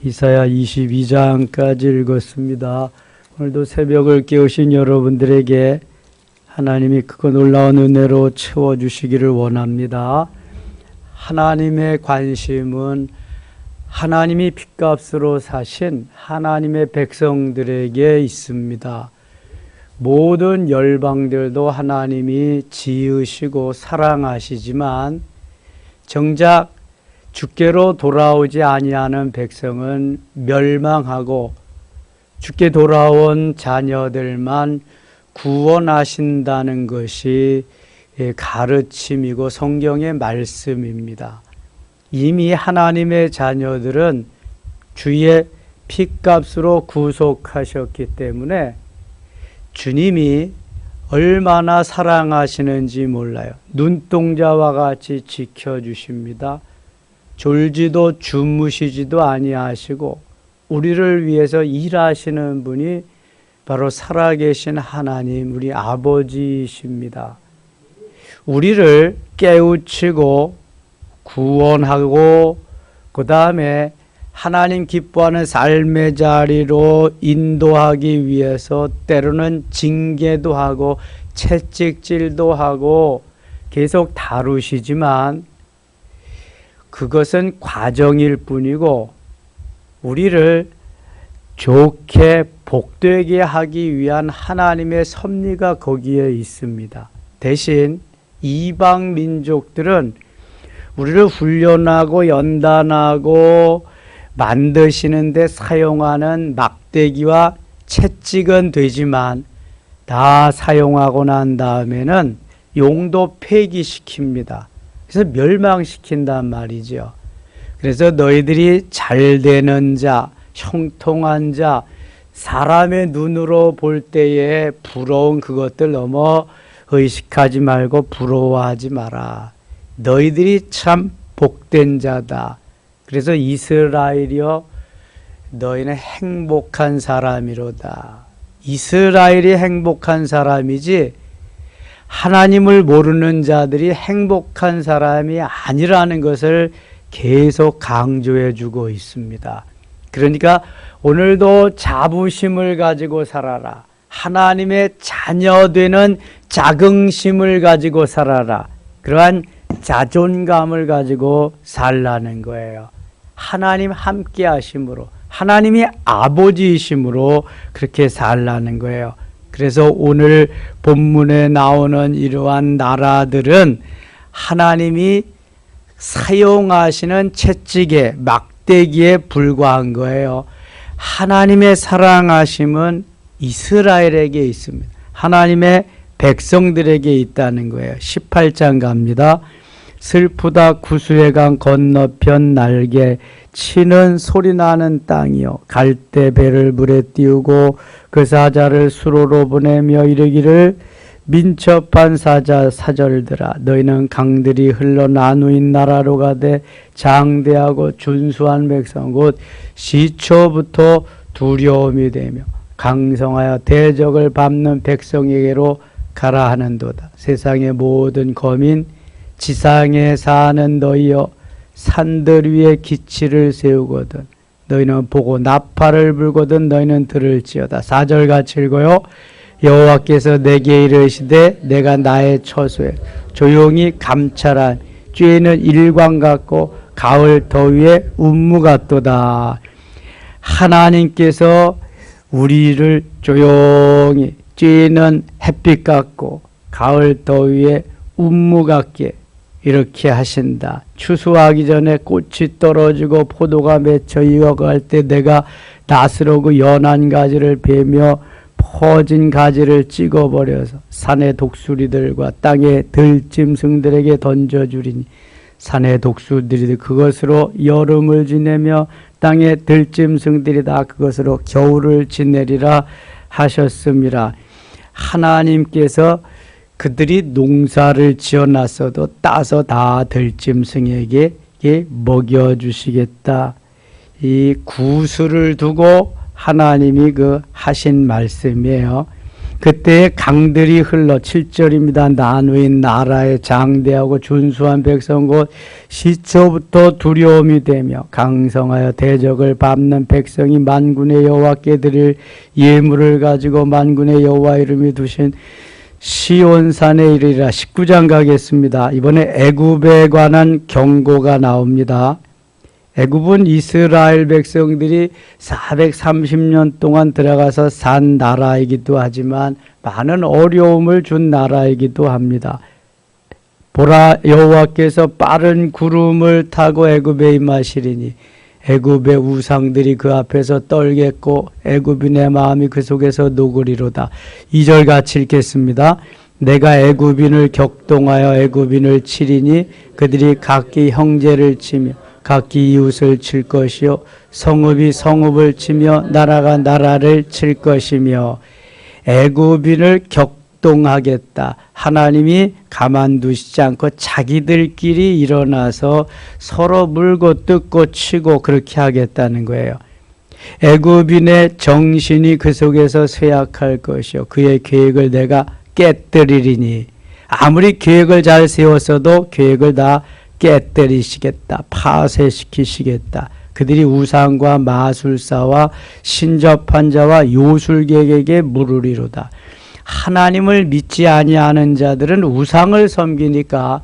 이사야 22장까지 읽었습니다. 오늘도 새벽을 깨우신 여러분들에게 하나님이 크고 놀라운 은혜로 채워주시기를 원합니다. 하나님의 관심은 하나님이 핏값으로 사신 하나님의 백성들에게 있습니다. 모든 열방들도 하나님이 지으시고 사랑하시지만 정작 주께로 돌아오지 아니하는 백성은 멸망하고 주께 돌아온 자녀들만 구원하신다는 것이 가르침이고 성경의 말씀입니다. 이미 하나님의 자녀들은 주의 핏값으로 구속하셨기 때문에 주님이 얼마나 사랑하시는지 몰라요. 눈동자와 같이 지켜주십니다. 졸지도 주무시지도 아니하시고 우리를 위해서 일하시는 분이 바로 살아계신 하나님, 우리 아버지이십니다. 우리를 깨우치고 구원하고 그 다음에 하나님 기뻐하는 삶의 자리로 인도하기 위해서 때로는 징계도 하고 채찍질도 하고 계속 다루시지만 그것은 과정일 뿐이고 우리를 좋게 복되게 하기 위한 하나님의 섭리가 거기에 있습니다. 대신 이방 민족들은 우리를 훈련하고 연단하고 만드시는데 사용하는 막대기와 채찍은 되지만 다 사용하고 난 다음에는 용도 폐기시킵니다. 그래서 멸망시킨단 말이죠. 그래서 너희들이 잘 되는 자, 형통한 자, 사람의 눈으로 볼 때에 부러운 그것들 너무 의식하지 말고 부러워하지 마라. 너희들이 참 복된 자다. 그래서 이스라엘이여 너희는 행복한 사람이로다. 이스라엘이 행복한 사람이지 하나님을 모르는 자들이 행복한 사람이 아니라는 것을 계속 강조해 주고 있습니다. 그러니까 오늘도 자부심을 가지고 살아라. 하나님의 자녀되는 자긍심을 가지고 살아라. 그러한 자존감을 가지고 살라는 거예요. 하나님 함께 하심으로, 하나님이 아버지이심으로 그렇게 살라는 거예요. 그래서 오늘 본문에 나오는 이러한 나라들은 하나님이 사용하시는 채찍에 막대기에 불과한 거예요. 하나님의 사랑하심은 이스라엘에게 있습니다. 하나님의 백성들에게 있다는 거예요. 18장 갑니다. 슬프다 구수의 강 건너편 날개 치는 소리나는 땅이요 갈대 배를 물에 띄우고 그 사자를 수로로 보내며 이르기를 민첩한 사자 사절들아 너희는 강들이 흘러 나누인 나라로 가되 장대하고 준수한 백성 곧 시초부터 두려움이 되며 강성하여 대적을 밟는 백성에게로 가라 하는도다. 세상의 모든 거민 지상에 사는 너희여 산들 위에 기치를 세우거든 너희는 보고 나팔을 불거든 너희는 들을지어다. 4절 같이 읽어요. 여호와께서 내게 이르시되 내가 나의 처소에 조용히 감찰한 쬐는 일광 같고 가을 더위에 운무 같도다. 하나님께서 우리를 조용히 쬐는 햇빛 같고 가을 더위에 운무 같게 이렇게 하신다. 추수하기 전에 꽃이 떨어지고 포도가 맺혀 익어갈 때 내가 나스러고 연한 가지를 베며 퍼진 가지를 찍어버려서 산의 독수리들과 땅의 들짐승들에게 던져주리니 산의 독수리들이 그것으로 여름을 지내며 땅의 들짐승들이 다 그것으로 겨울을 지내리라 하셨습니다. 하나님께서 그들이 농사를 지어놨어도 따서 다 들짐승에게 먹여주시겠다. 이 구수를 두고 하나님이 그 하신 말씀이에요. 그때에 강들이 흘러 7절입니다. 나누인 나라의 장대하고 준수한 백성 곧 시초부터 두려움이 되며 강성하여 대적을 밟는 백성이 만군의 여호와께 드릴 예물을 가지고 만군의 여호와 이름이 두신 시온산에 이르리라. 19장 가겠습니다. 이번에 애굽에 관한 경고가 나옵니다. 애굽은 이스라엘 백성들이 430년 동안 들어가서 산 나라이기도 하지만 많은 어려움을 준 나라이기도 합니다. 보라, 여호와께서 빠른 구름을 타고 애굽에 임하시리니 애굽의 우상들이 그 앞에서 떨겠고 애굽인의 마음이 그 속에서 녹으리로다. 2절 같이 읽겠습니다. 내가 애굽인을 격동하여 애굽인을 치리니 그들이 각기 형제를 치며 각기 이웃을 칠 것이요 성읍이 성읍을 치며 나라가 나라를 칠 것이며 애굽인을 격동하겠다. 하나님이 가만두시지 않고 자기들끼리 일어나서 서로 물고 뜯고 치고 그렇게 하겠다는 거예요. 애굽인의 정신이 그 속에서 쇠약할 것이요 그의 계획을 내가 깨뜨리리니 아무리 계획을 잘 세웠어도 계획을 다 깨뜨리시겠다. 파쇄시키시겠다. 그들이 우상과 마술사와 신접한 자와 요술객에게 물으리로다. 하나님을 믿지 아니하는 자들은 우상을 섬기니까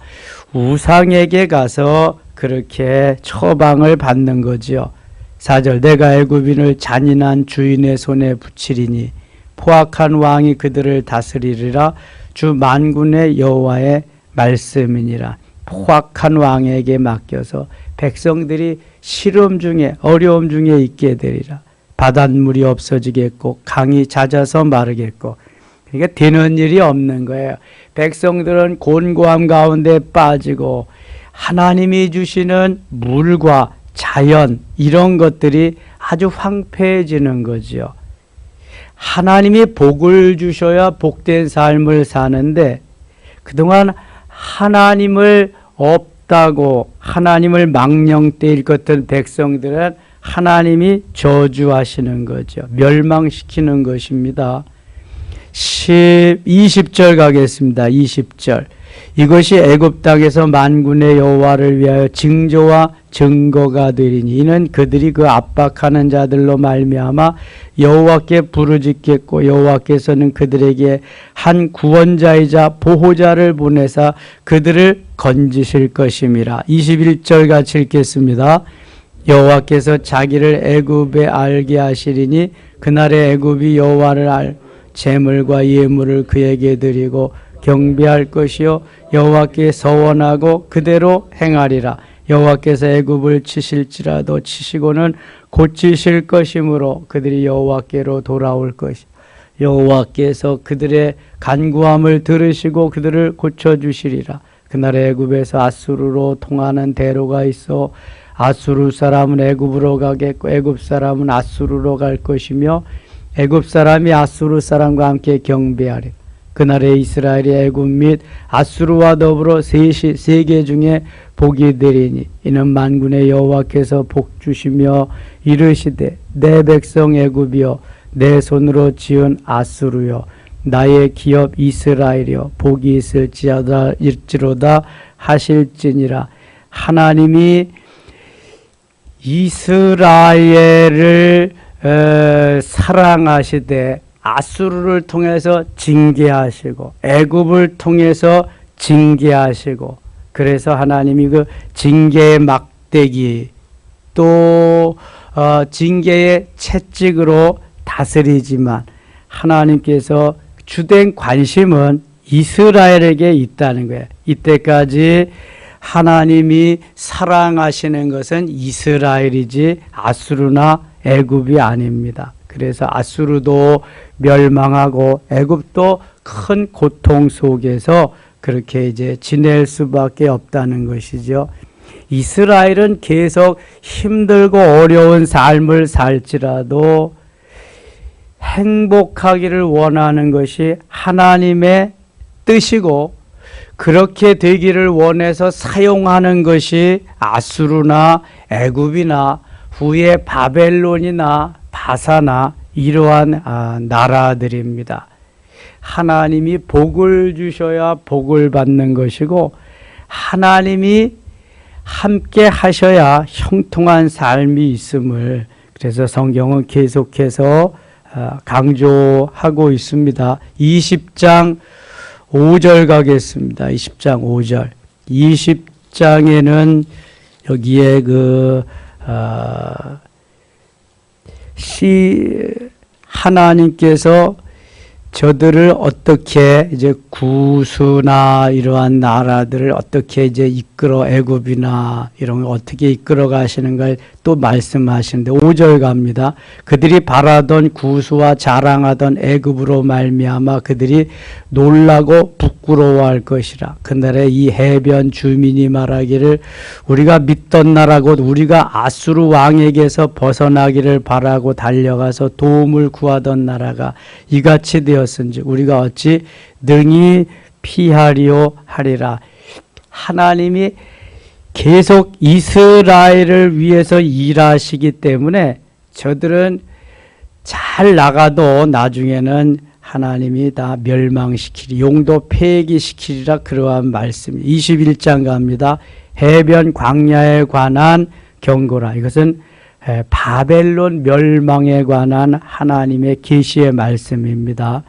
우상에게 가서 그렇게 처방을 받는 거지요. 4절 내가 애굽인을 잔인한 주인의 손에 붙이리니 포악한 왕이 그들을 다스리리라. 주 만군의 여호와의 말씀이니라. 포악한 왕에게 맡겨서 백성들이 시름 중에 어려움 중에 있게 되리라. 바닷물이 없어지겠고 강이 잦아서 마르겠고 그러니까 되는 일이 없는 거예요. 백성들은 곤고함 가운데 빠지고 하나님이 주시는 물과 자연 이런 것들이 아주 황폐해지는 거지요. 하나님이 복을 주셔야 복된 삶을 사는데 그동안 하나님을 없다고 하나님을 망령되이 일컫던 백성들은 하나님이 저주하시는 거죠. 멸망시키는 것입니다. 20절 가겠습니다. 20절 이것이 애굽 땅에서 만군의 여호와를 위하여 징조와 증거가 되리니 이는 그들이 그 압박하는 자들로 말미암아 여호와께 부르짖겠고 여호와께서는 그들에게 한 구원자이자 보호자를 보내사 그들을 건지실 것임이라. 21절 같이 읽겠습니다. 여호와께서 자기를 애굽에 알게 하시리니 그날에 애굽이 여호와를 알 제물과 예물을 그에게 드리고 경배할 것이요 여호와께 서원하고 그대로 행하리라. 여호와께서 애굽을 치실지라도 치시고는 고치실 것이므로 그들이 여호와께로 돌아올 것이 여호와께서 그들의 간구함을 들으시고 그들을 고쳐주시리라. 그날에 애굽에서 아수르로 통하는 대로가 있어 아수르 사람은 애굽으로 가겠고 애굽 사람은 아수르로 갈 것이며 애굽 사람이 아수르 사람과 함께 경배하리. 그날에 이스라엘이 애굽 및 아수르와 더불어 세계 중에 복이 되리니 이는 만군의 여호와께서 복 주시며 이르시되 내 백성 애굽이여 내 손으로 지은 아수르여 나의 기업 이스라엘이여 복이 있을지로다 하실지니라. 하나님이 이스라엘을 사랑하시되 아수르를 통해서 징계하시고 애굽을 통해서 징계하시고 그래서 하나님이 그 징계의 막대기 또 징계의 채찍으로 다스리지만 하나님께서 주된 관심은 이스라엘에게 있다는 거예요. 이때까지 하나님이 사랑하시는 것은 이스라엘이지 아수르나 애굽이 아닙니다. 그래서 아수르도 멸망하고 애굽도 큰 고통 속에서 그렇게 이제 지낼 수밖에 없다는 것이죠. 이스라엘은 계속 힘들고 어려운 삶을 살지라도 행복하기를 원하는 것이 하나님의 뜻이고 그렇게 되기를 원해서 사용하는 것이 아수르나 애굽이나 후에 바벨론이나 바사나 이러한 나라들입니다. 하나님이 복을 주셔야 복을 받는 것이고 하나님이 함께 하셔야 형통한 삶이 있음을 그래서 성경은 계속해서 강조하고 있습니다. 20장 5절 가겠습니다. 20장 5절. 20장에는 여기에 하나님께서 저들을 어떻게 이제 구수나 이러한 나라들을 어떻게 이제 이끌어 애굽이나 이런 걸 어떻게 이끌어 가시는 걸 또 말씀하시는데 5절 갑니다. 그들이 바라던 구수와 자랑하던 애굽으로 말미암아 그들이 놀라고 부끄러워할 것이라. 그날에 이 해변 주민이 말하기를 우리가 믿던 나라 곧 우리가 아수르 왕에게서 벗어나기를 바라고 달려가서 도움을 구하던 나라가 이같이 되었은지 우리가 어찌 능히 피하리오 하리라. 하나님이 계속 이스라엘을 위해서 일하시기 때문에 저들은 잘 나가도 나중에는 하나님이 다 멸망시키리, 용도 폐기시키리라 그러한 말씀. 21장 갑니다. 해변 광야에 관한 경고라. 이것은 바벨론 멸망에 관한 하나님의 계시의 말씀입니다.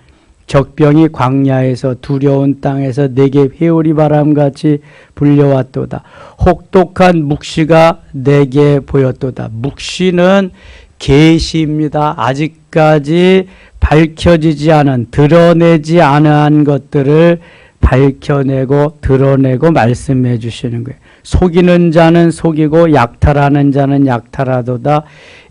적병이 광야에서 두려운 땅에서 내게 회오리 바람같이 불려왔도다. 혹독한 묵시가 내게 보였도다. 묵시는 계시입니다. 아직까지 밝혀지지 않은 드러내지 않은 것들을 밝혀내고 드러내고 말씀해 주시는 거예요. 속이는 자는 속이고 약탈하는 자는 약탈하도다.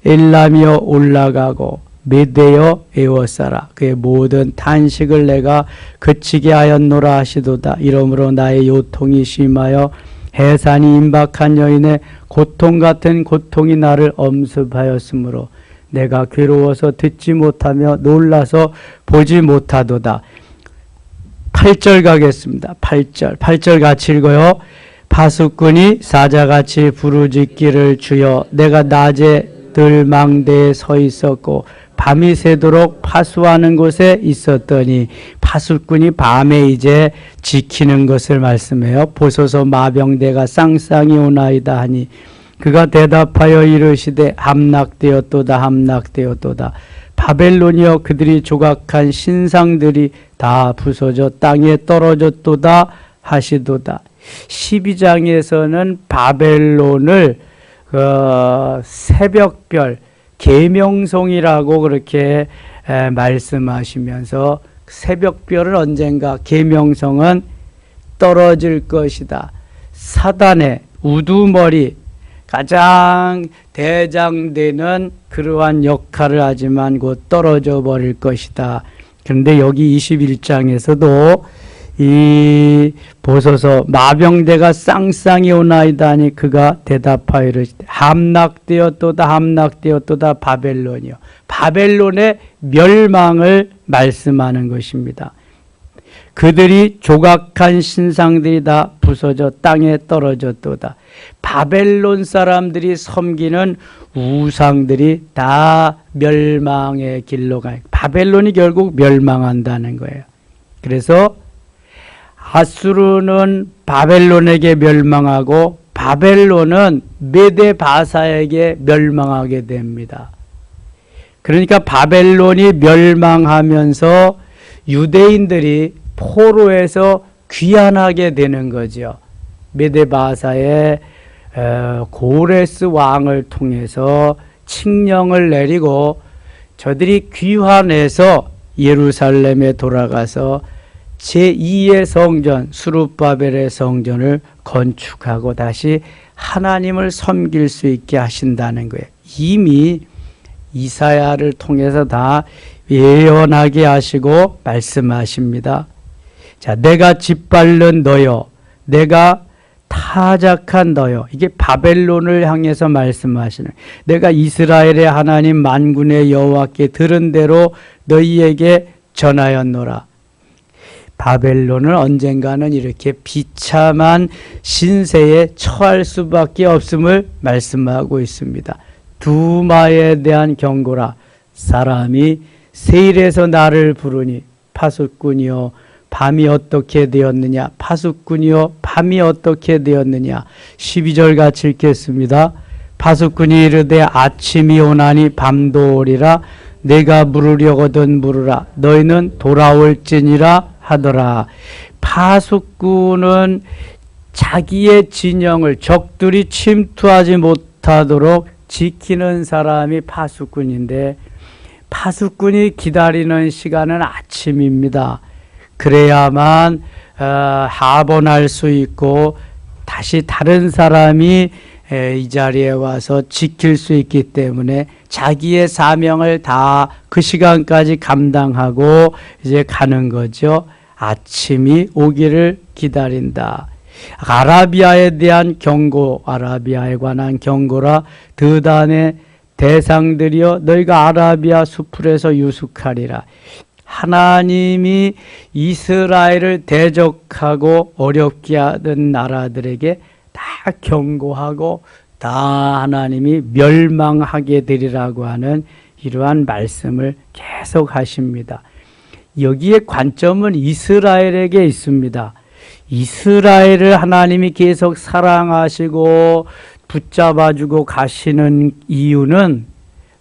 엘람이여 올라가고 메대여 에워싸라. 그의 모든 탄식을 내가 그치게 하였노라 하시도다. 이러므로 나의 요통이 심하여 해산이 임박한 여인의 고통 같은 고통이 나를 엄습하였으므로 내가 괴로워서 듣지 못하며 놀라서 보지 못하도다. 8절 가겠습니다. 8절 같이 읽어요. 파수꾼이 사자같이 부르짖기를 주여 내가 낮에 늘 망대에 서 있었고 밤이 새도록 파수하는 곳에 있었더니 파수꾼이 밤에 이제 지키는 것을 말씀해요. 보소서 마병대가 쌍쌍이 오나이다 하니 그가 대답하여 이르시되 함락되었도다 함락되었도다. 바벨론이여 그들이 조각한 신상들이 다 부서져 땅에 떨어졌도다 하시도다. 12장에서는 바벨론을 새벽별 계명성이라고 그렇게 말씀하시면서 새벽별은 언젠가 계명성은 떨어질 것이다. 사단의 우두머리 가장 대장되는 그러한 역할을 하지만 곧 떨어져 버릴 것이다. 그런데 여기 21장에서도 이 보소서 마병대가 쌍쌍이 오나이다 하니 그가 대답하여 이르시되 함락되었도다 함락되었도다 바벨론이요. 바벨론의 멸망을 말씀하는 것입니다. 그들이 조각한 신상들이 다 부서져 땅에 떨어졌도다. 바벨론 사람들이 섬기는 우상들이 다 멸망의 길로 가요. 바벨론이 결국 멸망한다는 거예요. 그래서 아수르는 바벨론에게 멸망하고 바벨론은 메데바사에게 멸망하게 됩니다. 그러니까 바벨론이 멸망하면서 유대인들이 포로에서 귀환하게 되는 거죠. 메데바사의 고레스 왕을 통해서 칙령을 내리고 저들이 귀환해서 예루살렘에 돌아가서 제2의 성전 스룹바벨의 성전을 건축하고 다시 하나님을 섬길 수 있게 하신다는 거예요. 이미 이사야를 통해서 다 예언하게 하시고 말씀하십니다. 자, 내가 짓밟는 너여, 내가 타작한 너여. 이게 바벨론을 향해서 말씀하시는. 내가 이스라엘의 하나님 만군의 여호와께 들은 대로 너희에게 전하였노라. 바벨론은 언젠가는 이렇게 비참한 신세에 처할 수밖에 없음을 말씀하고 있습니다. 두마에 대한 경고라. 사람이 세일에서 나를 부르니 파수꾼이요 밤이 어떻게 되었느냐. 파수꾼이요 밤이 어떻게 되었느냐. 12절 같이 읽겠습니다. 파수꾼이 이르되 아침이 오나니 밤도 오리라. 내가 물으려거든 물으라. 너희는 돌아올지니라 하더라. 파수꾼은 자기의 진영을 적들이 침투하지 못하도록 지키는 사람이 파수꾼인데, 파수꾼이 기다리는 시간은 아침입니다. 그래야만 하본할 수 있고 다시 다른 사람이 이 자리에 와서 지킬 수 있기 때문에 자기의 사명을 다 그 시간까지 감당하고 이제 가는 거죠. 아침이 오기를 기다린다. 아라비아에 대한 경고, 아라비아에 관한 경고라. 드단의 대상들이여 너희가 아라비아 수풀에서 유숙하리라. 하나님이 이스라엘을 대적하고 어렵게 하던 나라들에게 다 경고하고 다 하나님이 멸망하게 되리라고 하는 이러한 말씀을 계속 하십니다. 여기에 관점은 이스라엘에게 있습니다. 이스라엘을 하나님이 계속 사랑하시고 붙잡아주고 가시는 이유는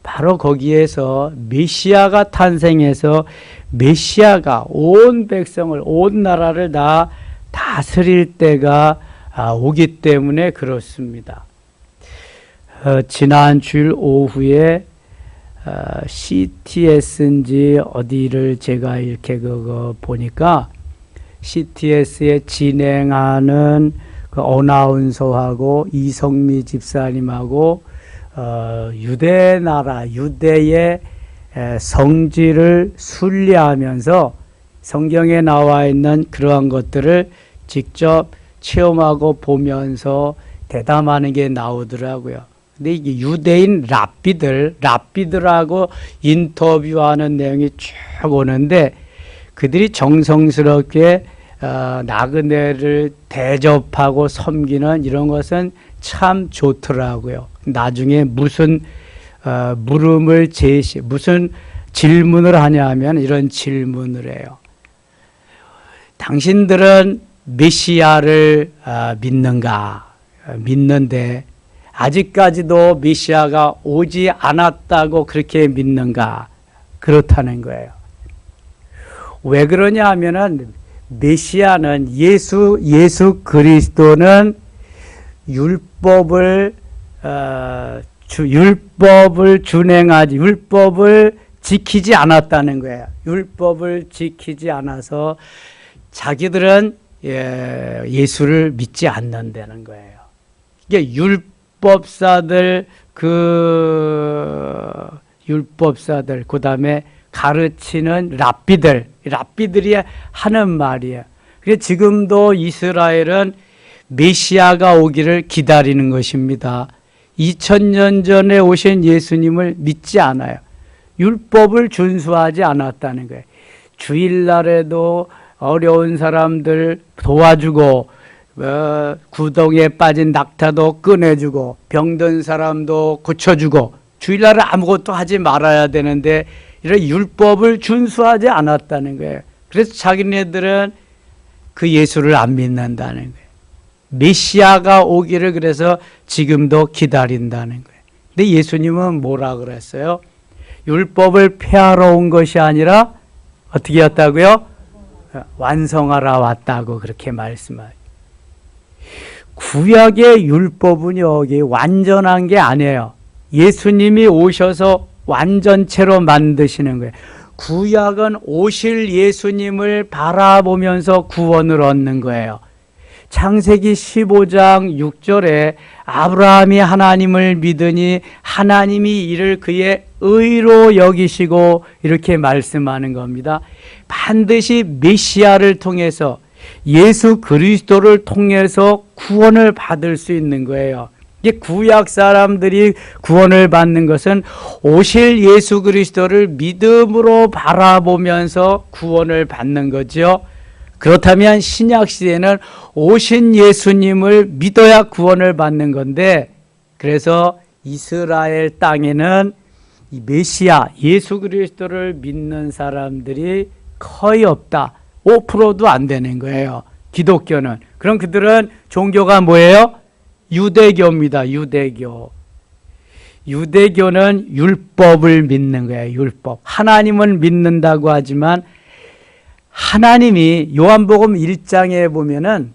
바로 거기에서 메시아가 탄생해서 메시아가 온 백성을, 온 나라를 다 다스릴 때가 오기 때문에 그렇습니다. 지난 주일 오후에 CTS인지 어디를 제가 이렇게 보니까 CTS에 진행하는 그 어나운서하고 이성미 집사님하고 유대 나라, 유대의 성지를 순례하면서 성경에 나와 있는 그러한 것들을 직접 체험하고 보면서 대담하는 게 나오더라고요. 근데 이게 유대인 랍비들하고 인터뷰하는 내용이 쭉 오는데, 그들이 정성스럽게 나그네를 대접하고 섬기는 이런 것은 참 좋더라고요. 나중에 무슨 물음을 무슨 질문을 하냐 하면 이런 질문을 해요. 당신들은 메시아를 믿는가? 믿는데 아직까지도 메시아가 오지 않았다고 그렇게 믿는가? 그렇다는 거예요. 왜 그러냐 하면은 메시아는 예수 그리스도는 율법을 준행하지, 율법을 지키지 않았다는 거예요. 율법을 지키지 않아서 자기들은 예수를 믿지 않는다는 거예요. 이게 율법사들, 그 다음에 가르치는 랍비들이 하는 말이에요. 그래서 지금도 이스라엘은 메시아가 오기를 기다리는 것입니다. 2000년 전에 오신 예수님을 믿지 않아요. 율법을 준수하지 않았다는 거예요. 주일날에도 어려운 사람들 도와주고, 구덩이에 빠진 낙타도 꺼내주고, 병든 사람도 고쳐주고, 주일날에 아무것도 하지 말아야 되는데 이런 율법을 준수하지 않았다는 거예요. 그래서 자기네들은 그 예수를 안 믿는다는 거예요. 메시아가 오기를 그래서 지금도 기다린다는 거예요. 근데 예수님은 뭐라 그랬어요? 율법을 폐하러 온 것이 아니라 어떻게 했다고요? 완성하러 왔다고 그렇게 말씀하죠. 구약의 율법은 여기 완전한 게 아니에요. 예수님이 오셔서 완전체로 만드시는 거예요. 구약은 오실 예수님을 바라보면서 구원을 얻는 거예요. 창세기 15장 6절에 아브라함이 하나님을 믿으니 하나님이 이를 그의 의로 여기시고 이렇게 말씀하는 겁니다. 반드시 메시아를 통해서, 예수 그리스도를 통해서 구원을 받을 수 있는 거예요. 구약 사람들이 구원을 받는 것은 오실 예수 그리스도를 믿음으로 바라보면서 구원을 받는 거죠. 그렇다면 신약 시대에는 오신 예수님을 믿어야 구원을 받는 건데, 그래서 이스라엘 땅에는 이 메시아 예수 그리스도를 믿는 사람들이 거의 없다. 5%도 안 되는 거예요. 기독교는. 그럼 그들은 종교가 뭐예요? 유대교입니다. 유대교. 유대교는 율법을 믿는 거예요. 율법. 하나님을 믿는다고 하지만 하나님이 요한복음 1장에 보면은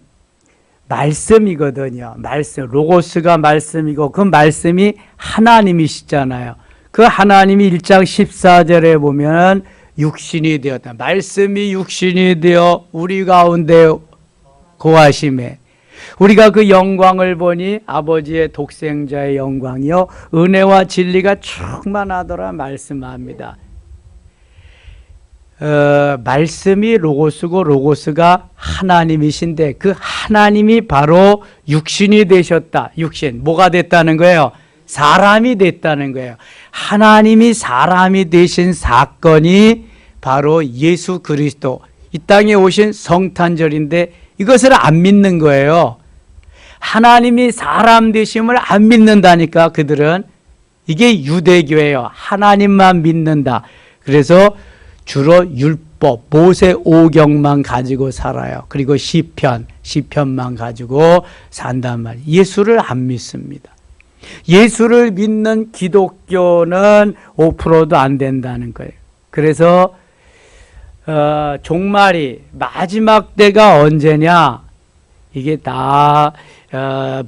말씀이거든요. 말씀. 로고스가 말씀이고 그 말씀이 하나님이시잖아요. 그 하나님이 1장 14절에 보면 육신이 되었다. 말씀이 육신이 되어 우리 가운데 거하심에 우리가 그 영광을 보니 아버지의 독생자의 영광이요 은혜와 진리가 충만하더라 말씀합니다. 말씀이 로고스고 로고스가 하나님이신데 그 하나님이 바로 육신이 되셨다. 육신 뭐가 됐다는 거예요? 사람이 됐다는 거예요. 하나님이 사람이 되신 사건이 바로 예수 그리스도 이 땅에 오신 성탄절인데 이것을 안 믿는 거예요. 하나님이 사람 되심을 안 믿는다니까 그들은. 이게 유대교예요. 하나님만 믿는다. 그래서 주로 율법, 모세 오경만 가지고 살아요. 그리고 시편만 가지고 산단 말이에요. 예수를 안 믿습니다. 예수를 믿는 기독교는 5%도 안 된다는 거예요. 그래서 종말이 마지막 때가 언제냐? 이게 다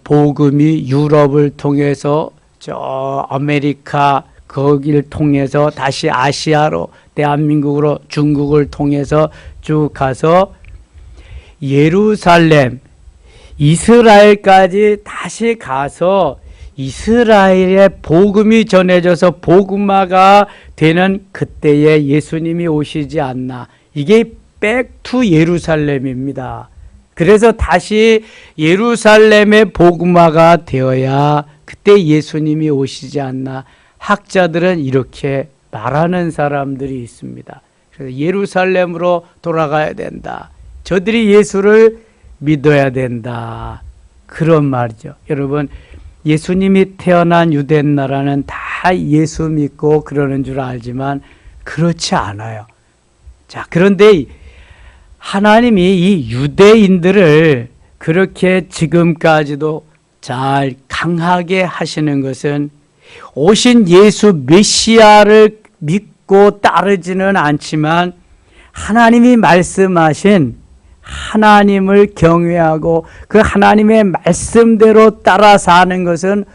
복음이 유럽을 통해서 저 아메리카 거기를 통해서 다시 아시아로 대한민국으로 중국을 통해서 쭉 가서 예루살렘 이스라엘까지 다시 가서 이스라엘에 복음이 전해져서 복음화가 되는 그때에 예수님이 오시지 않나. 이게 백투 예루살렘입니다. 그래서 다시 예루살렘의 복음화가 되어야 그때 예수님이 오시지 않나. 학자들은 이렇게 말하는 사람들이 있습니다. 그래서 예루살렘으로 돌아가야 된다. 저들이 예수를 믿어야 된다. 그런 말이죠. 여러분 예수님이 태어난 유대 나라는 다 예수 믿고 그러는 줄 알지만 그렇지 않아요. 자, 그런데 하나님이 이 유대인들을 그렇게 지금까지도 잘 강하게 하시는 것은 오신 예수 메시아를 믿고 따르지는 않지만 하나님이 말씀하신 하나님을 경외하고 그 하나님의 말씀대로 따라 사는 것은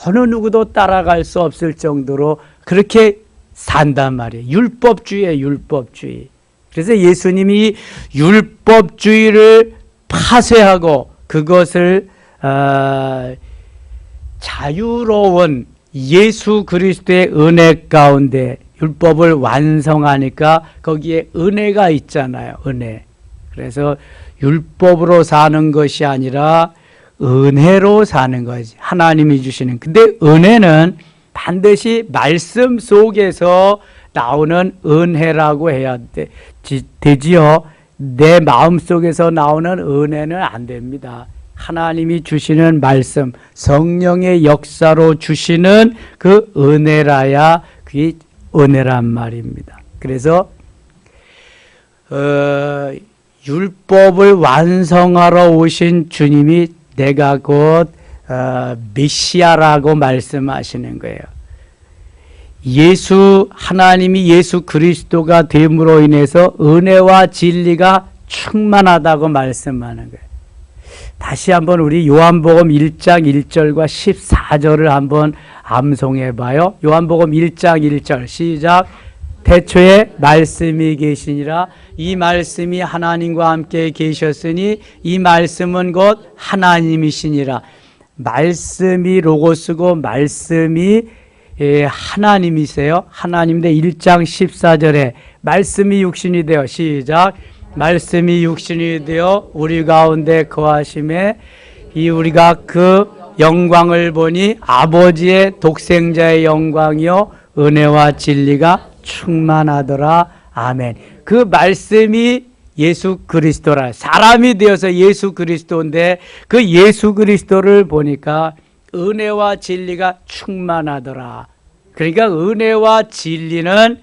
어느 누구도 따라갈 수 없을 정도로 그렇게 산단 말이에요. 율법주의예요. 율법주의. 그래서 예수님이 율법주의를 파쇄하고 그것을 자유로운 예수 그리스도의 은혜 가운데 율법을 완성하니까 거기에 은혜가 있잖아요. 은혜. 그래서 율법으로 사는 것이 아니라 은혜로 사는 거지. 하나님이 주시는. 근데 은혜는 반드시 말씀 속에서 나오는 은혜라고 해야 되지요. 내 마음속에서 나오는 은혜는 안 됩니다. 하나님이 주시는 말씀, 성령의 역사로 주시는 그 은혜라야 그게 은혜란 말입니다. 그래서 율법을 완성하러 오신 주님이 내가 곧 메시아라고 말씀하시는 거예요. 하나님이 예수 그리스도가 됨으로 인해서 은혜와 진리가 충만하다고 말씀하는 거예요. 다시 한번 우리 요한복음 1장 1절과 14절을 한번 암송해 봐요. 요한복음 1장 1절 시작. 태초에 말씀이 계시니라. 이 말씀이 하나님과 함께 계셨으니 이 말씀은 곧 하나님이시니라. 말씀이 로고스고 말씀이 하나님이세요. 하나님인데 1장 14절에 말씀이 육신이 되어 시작. 말씀이 육신이 되어 우리 가운데 거하심에 이 우리가 그 영광을 보니 아버지의 독생자의 영광이요 은혜와 진리가 충만하더라. 아멘. 그 말씀이 예수 그리스도라. 사람이 되어서 예수 그리스도인데 그 예수 그리스도를 보니까 은혜와 진리가 충만하더라. 그러니까 은혜와 진리는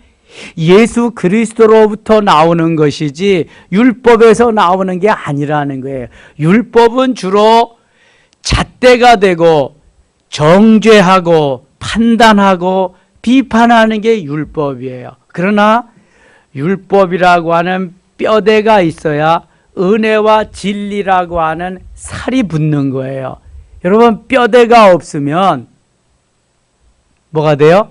예수 그리스도로부터 나오는 것이지 율법에서 나오는 게 아니라는 거예요. 율법은 주로 잣대가 되고 정죄하고 판단하고 비판하는 게 율법이에요. 그러나 율법이라고 하는 뼈대가 있어야 은혜와 진리라고 하는 살이 붙는 거예요. 여러분, 뼈대가 없으면 뭐가 돼요?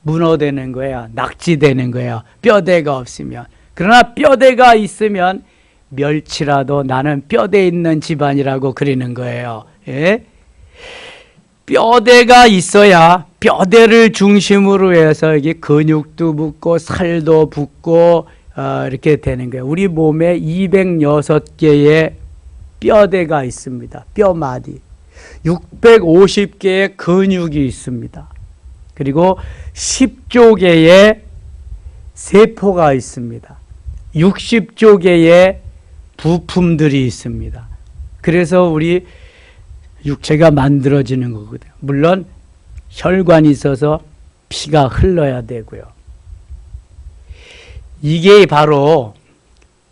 문어되는 거예요. 낙지되는 거예요. 뼈대가 없으면. 그러나 뼈대가 있으면 멸치라도 나는 뼈대 있는 집안이라고 그리는 거예요. 예? 뼈대가 있어야 뼈대를 중심으로 해서 이게 근육도 붙고 살도 붙고 이렇게 되는 거예요. 우리 몸에 206개의 뼈대가 있습니다. 뼈마디. 650개의 근육이 있습니다. 그리고 10조 개의 세포가 있습니다. 60조 개의 부품들이 있습니다. 그래서 우리 육체가 만들어지는 거거든요. 물론 혈관이 있어서 피가 흘러야 되고요. 이게 바로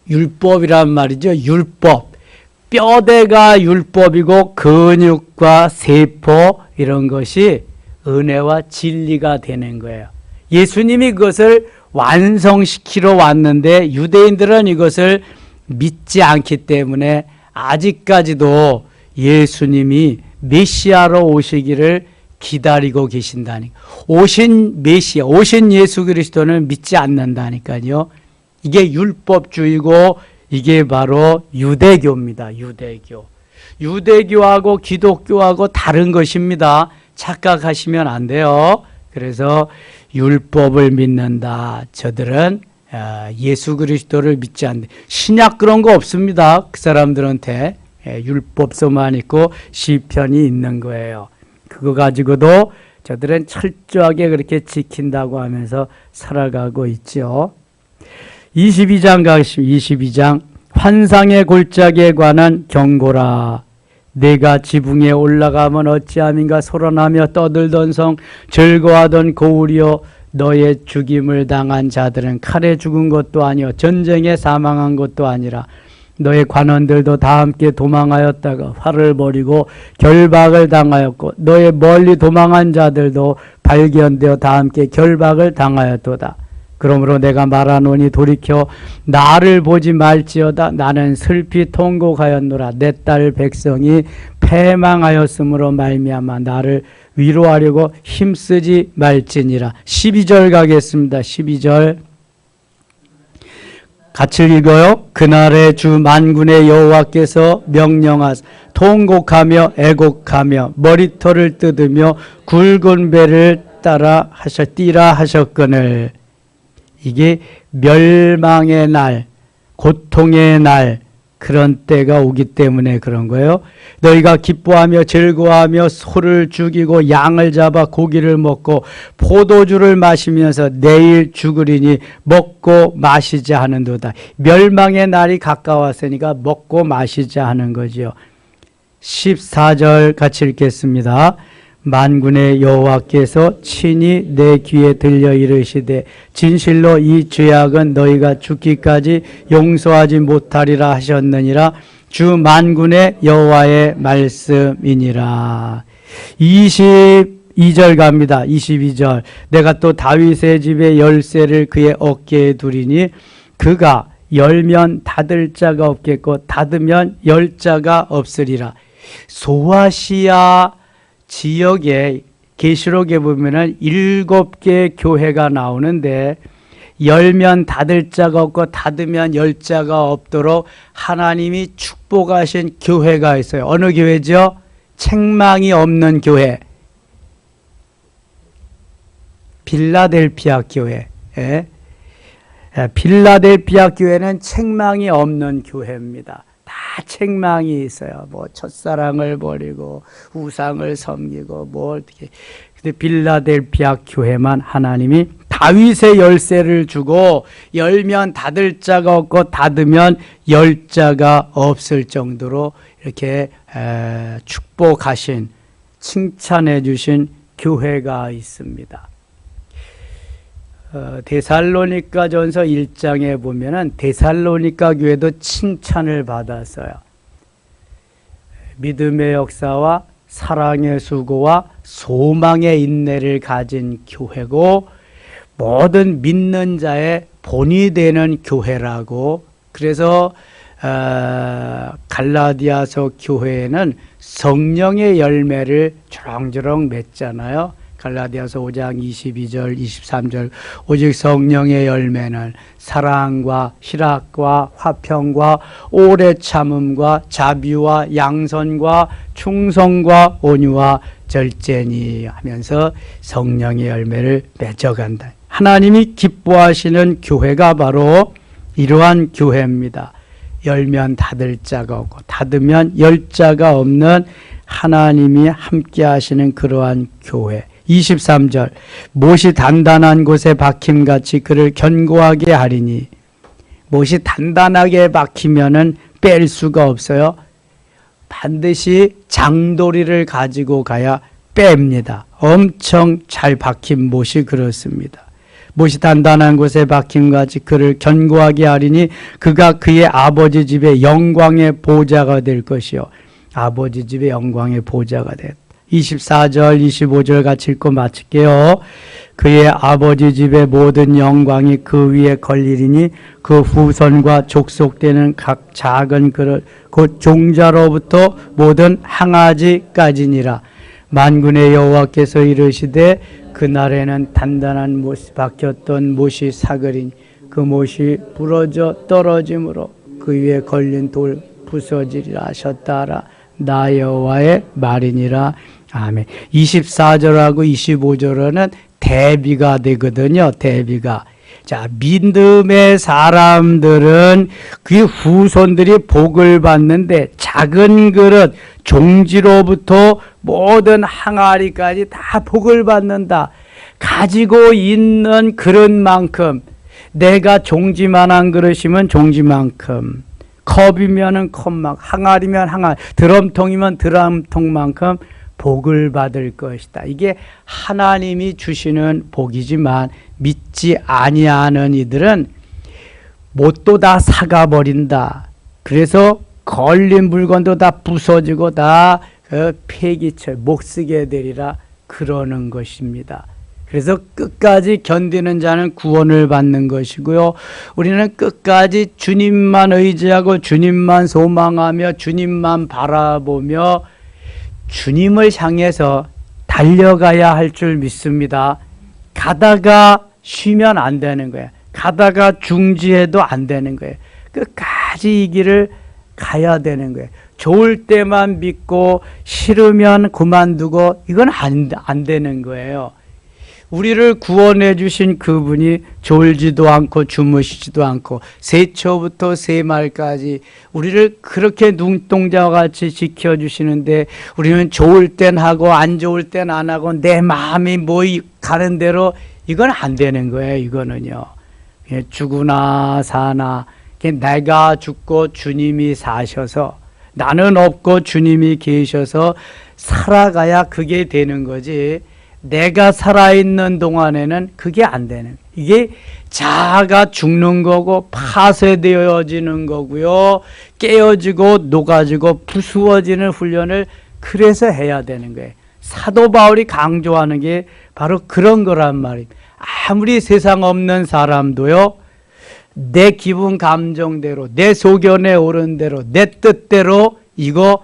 율법이란 말이죠. 율법. 뼈대가 율법이고 근육과 세포 이런 것이 은혜와 진리가 되는 거예요. 예수님이 그것을 완성시키러 왔는데 유대인들은 이것을 믿지 않기 때문에 아직까지도 예수님이 메시아로 오시기를 기다리고 계신다니까. 오신 메시아, 오신 예수 그리스도는 믿지 않는다니까요. 이게 율법주의고 이게 바로 유대교입니다. 유대교. 유대교하고 기독교하고 다른 것입니다. 착각하시면 안 돼요. 그래서 율법을 믿는다. 저들은 예수 그리스도를 믿지 않는다. 신약 그런 거 없습니다. 그 사람들한테 율법서만 있고 시편이 있는 거예요. 그거 가지고도 저들은 철저하게 그렇게 지킨다고 하면서 살아가고 있죠. 22장 가겠습니다. 22장 환상의 골짜기에 관한 경고라. 내가 지붕에 올라가면 어찌함인가 소란하며 떠들던 성 즐거워하던 고울이여 너의 죽임을 당한 자들은 칼에 죽은 것도 아니요 전쟁에 사망한 것도 아니라 너의 관원들도 다 함께 도망하였다가 활을 버리고 결박을 당하였고 너의 멀리 도망한 자들도 발견되어 다 함께 결박을 당하였도다. 그러므로 내가 말하노니 돌이켜 나를 보지 말지어다. 나는 슬피 통곡하였노라. 내 딸 백성이 패망하였으므로 말미암아 나를 위로하려고 힘쓰지 말지니라. 12절 가겠습니다. 12절 같이 읽어요. 그날에 주 만군의 여호와께서 명령하사 통곡하며 애곡하며 머리털을 뜯으며 굵은 배를 띠라 하셨거늘. 이게 멸망의 날, 고통의 날, 그런 때가 오기 때문에 그런 거예요. 너희가 기뻐하며 즐거워하며 소를 죽이고 양을 잡아 고기를 먹고 포도주를 마시면서 내일 죽으리니 먹고 마시자 하는도다. 멸망의 날이 가까웠으니까 먹고 마시자 하는 거죠. 14절 같이 읽겠습니다. 만군의 여호와께서 친히 내 귀에 들려 이르시되 진실로 이 죄악은 너희가 죽기까지 용서하지 못하리라 하셨느니라. 주 만군의 여호와의 말씀이니라. 22절 갑니다. 22절 내가 또 다윗의 집의 열쇠를 그의 어깨에 두리니 그가 열면 닫을 자가 없겠고 닫으면 열 자가 없으리라. 소아시아 지역에 계시록에 보면은 7개의 교회가 나오는데 열면 닫을 자가 없고 닫으면 열 자가 없도록 하나님이 축복하신 교회가 있어요. 어느 교회죠? 책망이 없는 교회. 빌라델피아 교회. 빌라델피아 교회는 책망이 없는 교회입니다. 다 책망이 있어요. 뭐 첫사랑을 버리고 우상을 섬기고 뭐 어떻게. 근데 빌라델피아 교회만 하나님이 다윗의 열쇠를 주고 열면 닫을 자가 없고 닫으면 열 자가 없을 정도로 이렇게 축복하신 칭찬해 주신 교회가 있습니다. 데살로니가전서 1장에 보면은 데살로니가 교회도 칭찬을 받았어요. 믿음의 역사와 사랑의 수고와 소망의 인내를 가진 교회고 모든 믿는 자의 본이 되는 교회라고. 그래서 갈라디아서 교회에는 성령의 열매를 주렁주렁 맺잖아요. 갈라디아서 5장 22절 23절 오직 성령의 열매는 사랑과 희락과 화평과 오래 참음과 자비와 양선과 충성과 온유와 절제니 하면서 성령의 열매를 맺어간다. 하나님이 기뻐하시는 교회가 바로 이러한 교회입니다. 열면 닫을 자가 없고 닫으면 열 자가 없는 하나님이 함께 하시는 그러한 교회. 23절 못이 단단한 곳에 박힘같이 그를 견고하게 하리니. 못이 단단하게 박히면은 뺄 수가 없어요. 반드시 장도리를 가지고 가야 뺍니다. 엄청 잘 박힌 못이 그렇습니다. 못이 단단한 곳에 박힘같이 그를 견고하게 하리니 그가 그의 아버지 집의 영광의 보좌가 될 것이요. 아버지 집의 영광의 보좌가 됐다. 24절 25절 같이 읽고 마칠게요. 그의 아버지 집의 모든 영광이 그 위에 걸리리니 그 후손과 족속되는 각 작은 그릇 곧 종자로부터 모든 항아지까지니라. 만군의 여호와께서 이르시되 그날에는 단단한 못이 박혔던 못이 사그리니 그 못이 부러져 떨어짐으로 그 위에 걸린 돌 부서지리라 하셨다라. 나 여호와의 말이니라. 아멘. 24절하고 25절은 대비가 되거든요. 대비가. 자, 믿음의 사람들은 그 후손들이 복을 받는데 작은 그릇 종지로부터 모든 항아리까지 다 복을 받는다. 가지고 있는 그릇만큼, 내가 종지만한 그릇이면 종지만큼, 컵이면은 컵만큼, 항아리면 항아리, 드럼통이면 드럼통만큼 복을 받을 것이다. 이게 하나님이 주시는 복이지만 믿지 아니하는 이들은 못도 다 사가버린다. 그래서 걸린 물건도 다 부서지고 다 폐기처 못 쓰게 되리라 그러는 것입니다. 그래서 끝까지 견디는 자는 구원을 받는 것이고요. 우리는 끝까지 주님만 의지하고 주님만 소망하며 주님만 바라보며 주님을 향해서 달려가야 할 줄 믿습니다. 가다가 쉬면 안 되는 거예요. 가다가 중지해도 안 되는 거예요. 끝까지 이 길을 가야 되는 거예요. 좋을 때만 믿고 싫으면 그만두고 이건 안 되는 거예요. 우리를 구원해 주신 그분이 졸지도 않고 주무시지도 않고 새초부터 새말까지 우리를 그렇게 눈동자와 같이 지켜주시는데 우리는 좋을 땐 하고 안 좋을 땐 안 하고 내 마음이 뭐 가는 대로 이건 안 되는 거예요. 이거는요. 죽으나 사나 내가 죽고 주님이 사셔서 나는 없고 주님이 계셔서 살아가야 그게 되는 거지. 내가 살아있는 동안에는 그게 안 되는, 이게 자아가 죽는 거고 파쇄되어지는 거고요. 깨어지고 녹아지고 부수어지는 훈련을 그래서 해야 되는 거예요. 사도 바울이 강조하는 게 바로 그런 거란 말입니다. 아무리 세상 없는 사람도요, 내 기분 감정대로, 내 소견에 오른 대로, 내 뜻대로 이거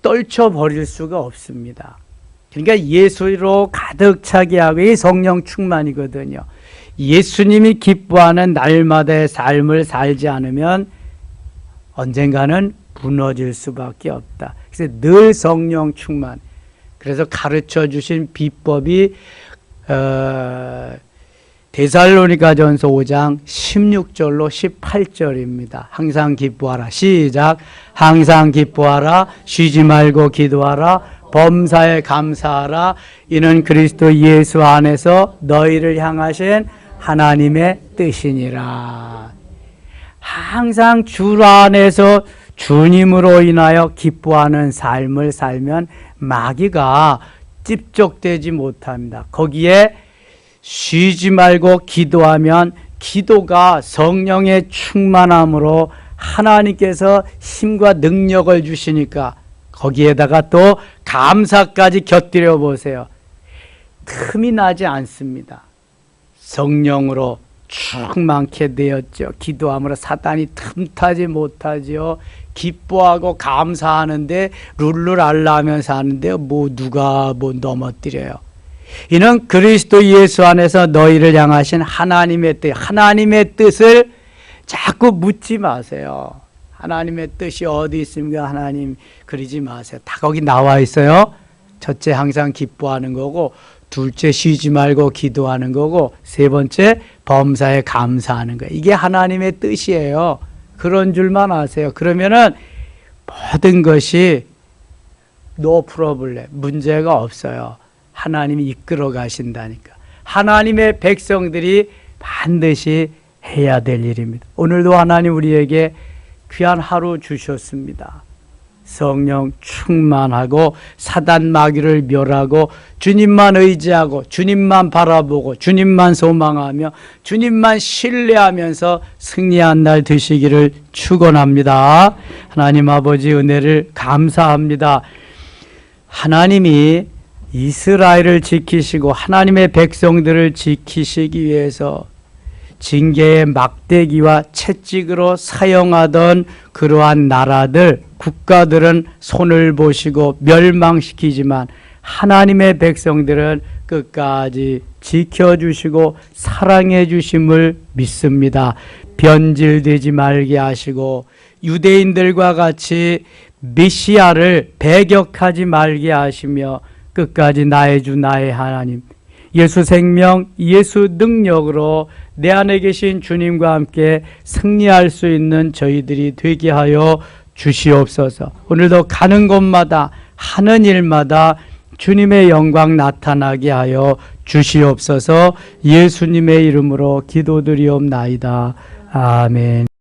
떨쳐버릴 수가 없습니다. 그러니까 예수로 가득 차게 하고 이 성령 충만이거든요. 예수님이 기뻐하는 날마다의 삶을 살지 않으면 언젠가는 무너질 수밖에 없다. 그래서 늘 성령 충만. 그래서 가르쳐 주신 비법이 데살로니가전서 5장 16절로 18절입니다. 항상 기뻐하라. 시작. 항상 기뻐하라. 쉬지 말고 기도하라. 범사에 감사하라. 이는 그리스도 예수 안에서 너희를 향하신 하나님의 뜻이니라. 항상 주 안에서 주님으로 인하여 기뻐하는 삶을 살면 마귀가 찝적되지 못합니다. 거기에 쉬지 말고 기도하면 기도가 성령의 충만함으로 하나님께서 힘과 능력을 주시니까 거기에다가 또 감사까지 곁들여 보세요. 틈이 나지 않습니다. 성령으로 충만케 되었죠. 기도함으로 사단이 틈타지 못하죠. 기뻐하고 감사하는데 룰루랄라 하면서 하는데 누가 넘어뜨려요. 이는 그리스도 예수 안에서 너희를 향하신 하나님의 뜻, 하나님의 뜻을 자꾸 묻지 마세요. 하나님의 뜻이 어디 있습니까? 하나님 그러지 마세요. 다 거기 나와 있어요. 첫째 항상 기뻐하는 거고, 둘째 쉬지 말고 기도하는 거고, 세 번째 범사에 감사하는 거예요. 이게 하나님의 뜻이에요. 그런 줄만 아세요. 그러면은 모든 것이 no problem, 문제가 없어요. 하나님이 이끌어 가신다니까. 하나님의 백성들이 반드시 해야 될 일입니다. 오늘도 하나님 우리에게 귀한 하루 주셨습니다. 성령 충만하고 사단 마귀를 멸하고 주님만 의지하고 주님만 바라보고 주님만 소망하며 주님만 신뢰하면서 승리한 날 되시기를 축원합니다. 하나님 아버지 은혜를 감사합니다. 하나님이 이스라엘을 지키시고 하나님의 백성들을 지키시기 위해서 징계의 막대기와 채찍으로 사용하던 그러한 나라들, 국가들은 손을 보시고 멸망시키지만 하나님의 백성들은 끝까지 지켜주시고 사랑해 주심을 믿습니다. 변질되지 말게 하시고 유대인들과 같이 메시아를 배격하지 말게 하시며 끝까지 나의 주 나의 하나님, 예수 생명, 예수 능력으로 내 안에 계신 주님과 함께 승리할 수 있는 저희들이 되게 하여 주시옵소서. 오늘도 가는 곳마다 하는 일마다 주님의 영광 나타나게 하여 주시옵소서. 예수님의 이름으로 기도드리옵나이다. 아멘.